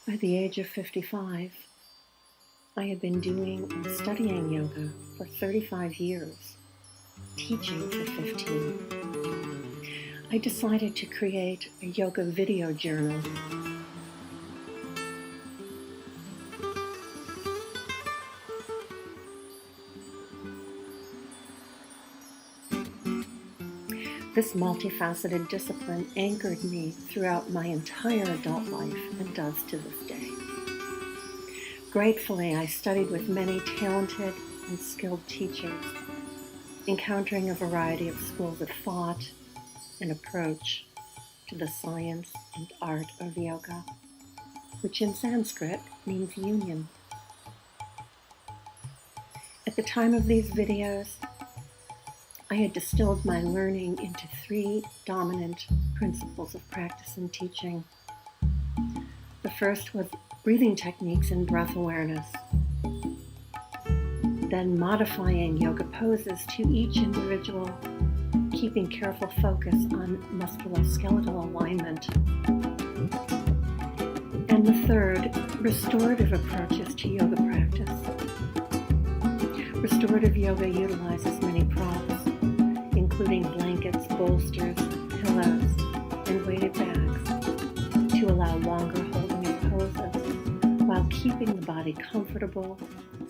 By the age of 55, I had been doing and studying yoga for 35 years, teaching for 15. I decided to create a yoga video journal. This multifaceted discipline anchored me throughout my entire adult life and does to this day. Gratefully, I studied with many talented and skilled teachers, encountering a variety of schools of thought and approach to the science and art of yoga, which in Sanskrit means union. At the time of these videos, I had distilled my learning into 3 dominant principles of practice and teaching. The first was breathing techniques and breath awareness, then modifying yoga poses to each individual, keeping careful focus on musculoskeletal alignment. And the third, restorative approaches to yoga practice. Restorative yoga utilizes many props, including blankets, bolsters, pillows, and weighted bags to allow longer holding of poses while keeping the body comfortable,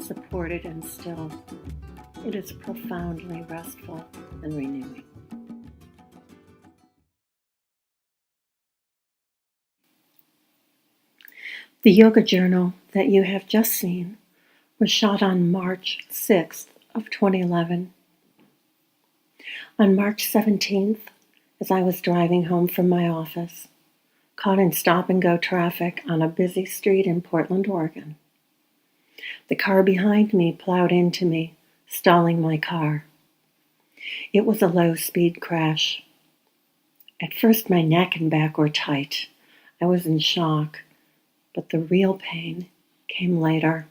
supported, and still. It is profoundly restful and renewing. The yoga journal that you have just seen was shot on March 6th of 2011. On March 17th, as I was driving home from my office, caught in stop-and-go traffic on a busy street in Portland, Oregon, the car behind me plowed into me, stalling my car. It was a low-speed crash. At first, my neck and back were tight. I was in shock, but the real pain came later.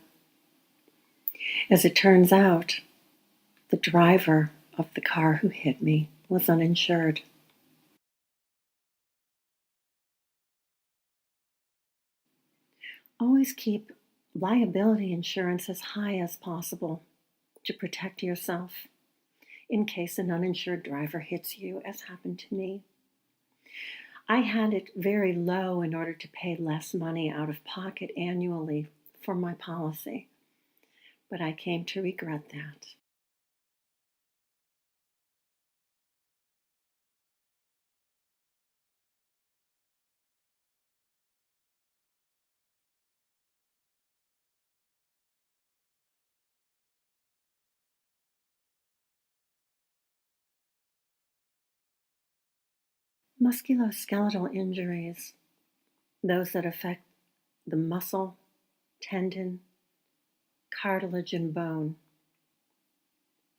As it turns out, the driver of the car who hit me was uninsured. Always keep liability insurance as high as possible to protect yourself in case an uninsured driver hits you, as happened to me. I had it very low in order to pay less money out of pocket annually for my policy, but I came to regret that. Musculoskeletal injuries, those that affect the muscle, tendon, cartilage, and bone,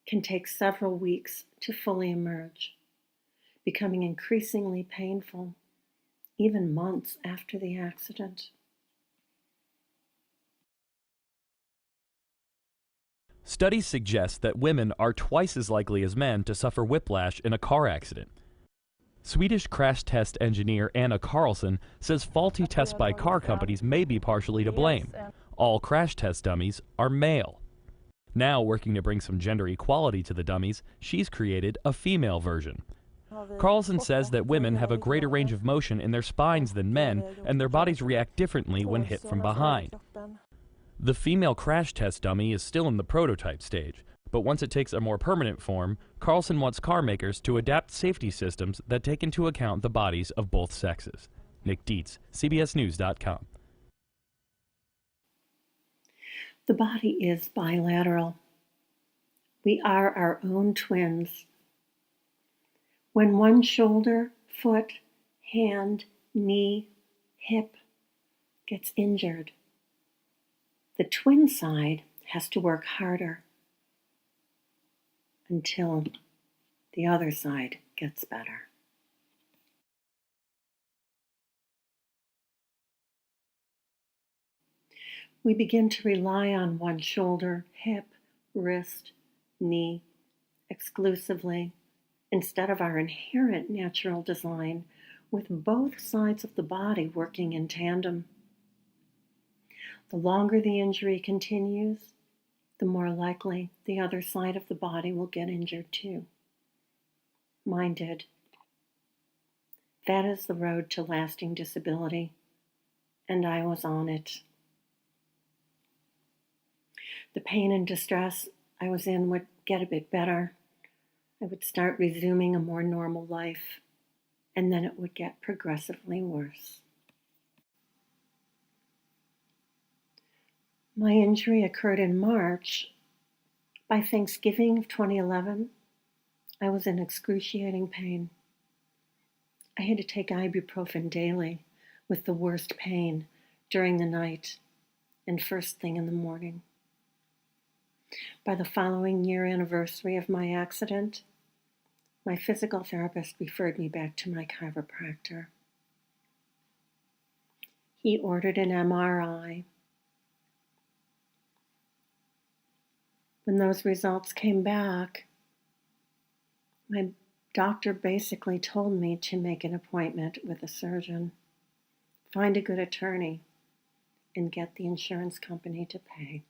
can take several weeks to fully emerge, becoming increasingly painful, even months after the accident. Studies suggest that women are twice as likely as men to suffer whiplash in a car accident. Swedish crash test engineer Anna Karlsson says faulty tests by car companies may be partially to blame. All crash test dummies are male. Now, working to bring some gender equality to the dummies, she's created a female version. Karlsson says that women have a greater range of motion in their spines than men, and their bodies react differently when hit from behind. The female crash test dummy is still in the prototype stage, but once it takes a more permanent form, Karlsson wants car makers to adapt safety systems that take into account the bodies of both sexes. Nick Dietz, CBSNews.com. The body is bilateral. We are our own twins. When one shoulder, foot, hand, knee, hip gets injured, the twin side has to work harder until the other side gets better. We begin to rely on one shoulder, hip, wrist, knee exclusively instead of our inherent natural design with both sides of the body working in tandem. The longer the injury continues, the more likely the other side of the body will get injured too. Mine did. That is the road to lasting disability, and I was on it. The pain and distress I was in would get a bit better. I would start resuming a more normal life, and then it would get progressively worse. My injury occurred in March. By Thanksgiving of 2011, I was in excruciating pain. I had to take ibuprofen daily with the worst pain during the night and first thing in the morning. By the following year anniversary of my accident, my physical therapist referred me back to my chiropractor. He ordered an MRI. When those results came back, my doctor basically told me to make an appointment with a surgeon, find a good attorney, and get the insurance company to pay.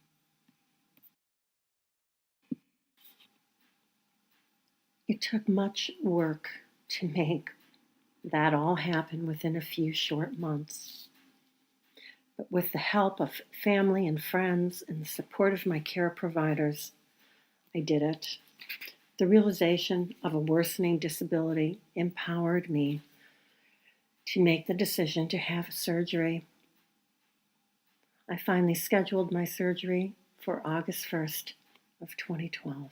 It took much work to make that all happen within a few short months. But with the help of family and friends and the support of my care providers, I did it. The realization of a worsening disability empowered me to make the decision to have surgery. I finally scheduled my surgery for August 1st of 2012.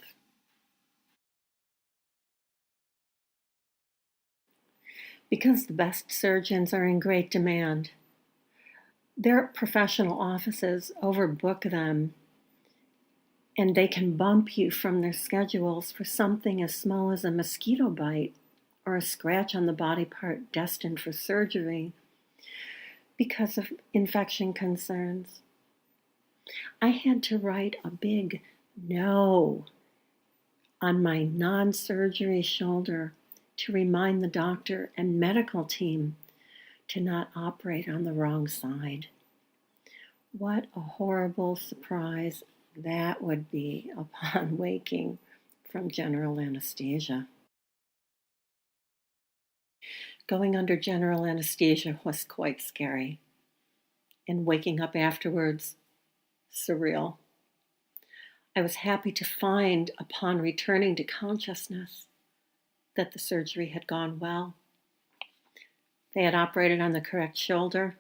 Because the best surgeons are in great demand, their professional offices overbook them, and they can bump you from their schedules for something as small as a mosquito bite or a scratch on the body part destined for surgery because of infection concerns. I had to write a big no on my non-surgery shoulder to remind the doctor and medical team to not operate on the wrong side. What a horrible surprise that would be upon waking from general anesthesia. Going under general anesthesia was quite scary, and waking up afterwards, surreal. I was happy to find, upon returning to consciousness, that the surgery had gone well. They had operated on the correct shoulder,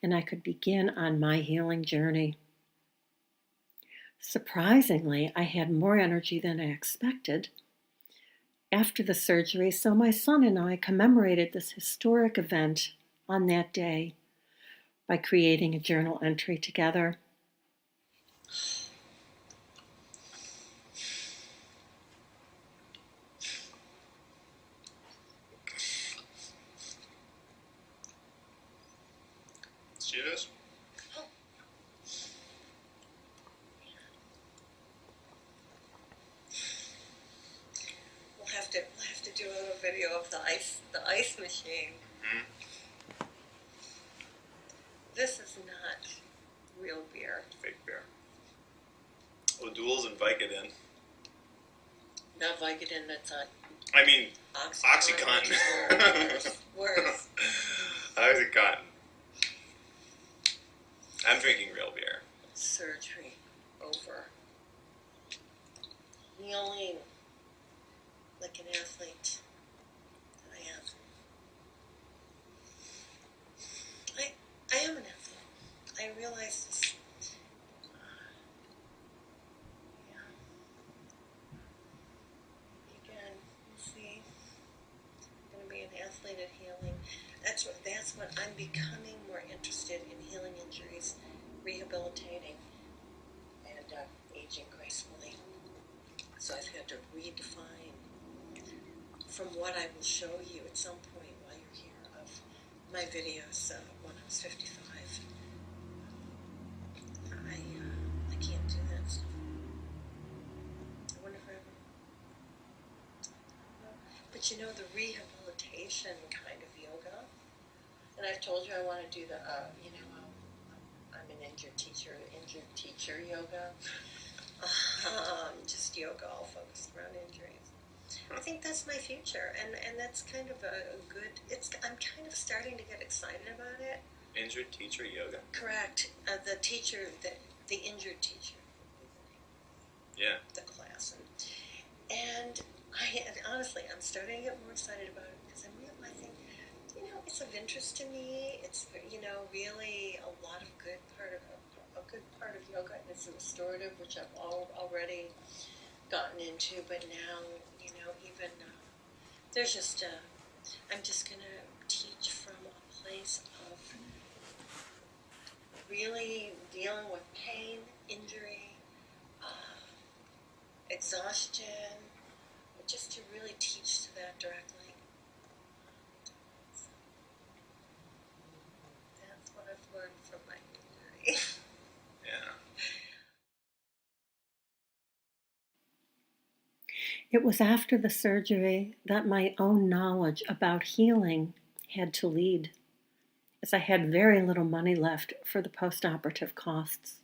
and I could begin on my healing journey. Surprisingly, I had more energy than I expected after the surgery, so my son and I commemorated this historic event on that day by creating a journal entry together. See this? We'll have to do a little video of the ice machine. Mm-hmm. This is not real beer. Fake beer. O'Doul's and Vicodin. Not Vicodin, that's on. I mean, Oxycontin. Worse. Oxycontin. I'm drinking real beer. Surgery over. Kneeling like an athlete that I am. I am an athlete. I realize this. Yeah. Again, we'll see. I'm going to be an athlete at healing. That's what I'm becoming more interested in: healing injuries, rehabilitating, and aging gracefully. So I've had to redefine from what I will show you at some point while you're here of my videos when I was 55. I can't do that stuff. I wonder if I ever. But you know, the rehabilitation kind of yoga, and I've told you I want to do the, I'm an injured teacher, injured teacher yoga. Just yoga all focused around injuries. I think that's my future, and that's kind of a good. I'm kind of starting to get excited about it. Injured teacher yoga? Correct. The teacher, the injured teacher. Yeah. The class, and honestly, I'm starting to get more excited about it because I'm realizing, it's of interest to me. It's really a lot of good part of yoga, and it's restorative, which I've already gotten into. But now, even there's just I'm just gonna teach from a place of really dealing with pain, injury, exhaustion, just to really teach to that directly. So that's what I've learned from my injury. Yeah. It was after the surgery that my own knowledge about healing had to lead, as I had very little money left for the post-operative costs.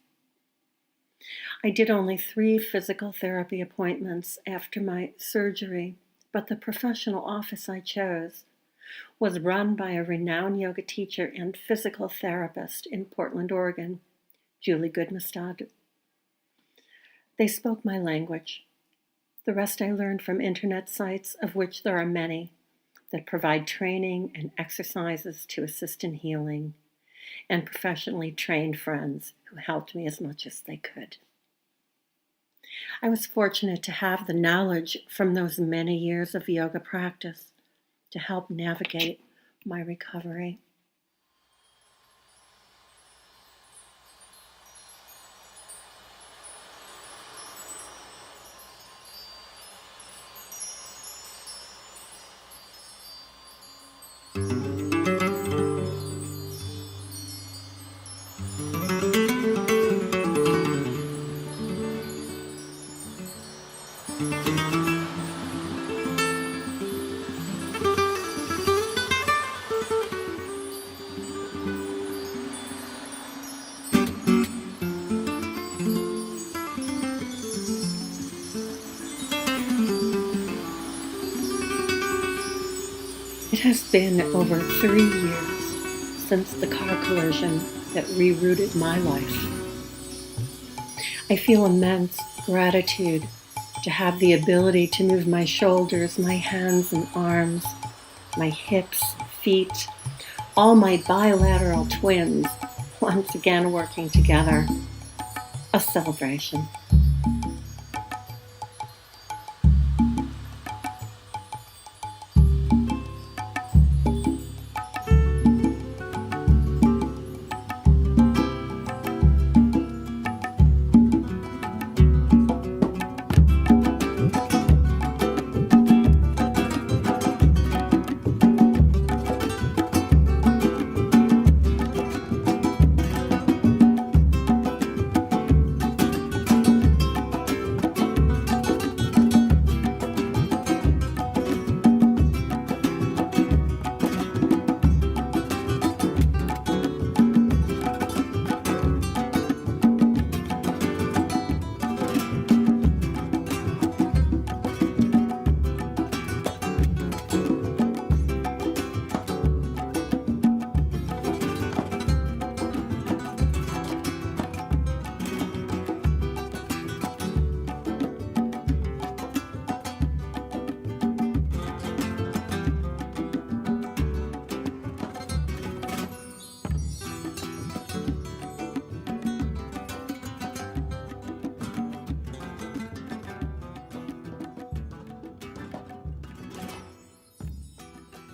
I did only 3 physical therapy appointments after my surgery, but the professional office I chose was run by a renowned yoga teacher and physical therapist in Portland, Oregon, Julie Goodmestad. They spoke my language. The rest I learned from internet sites, of which there are many, that provide training and exercises to assist in healing, and professionally trained friends who helped me as much as they could. I was fortunate to have the knowledge from those many years of yoga practice to help navigate my recovery. It has been over 3 years since the car collision that rerouted my life. I feel immense gratitude to have the ability to move my shoulders, my hands and arms, my hips, feet, all my bilateral twins once again working together. A celebration.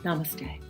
Namaste.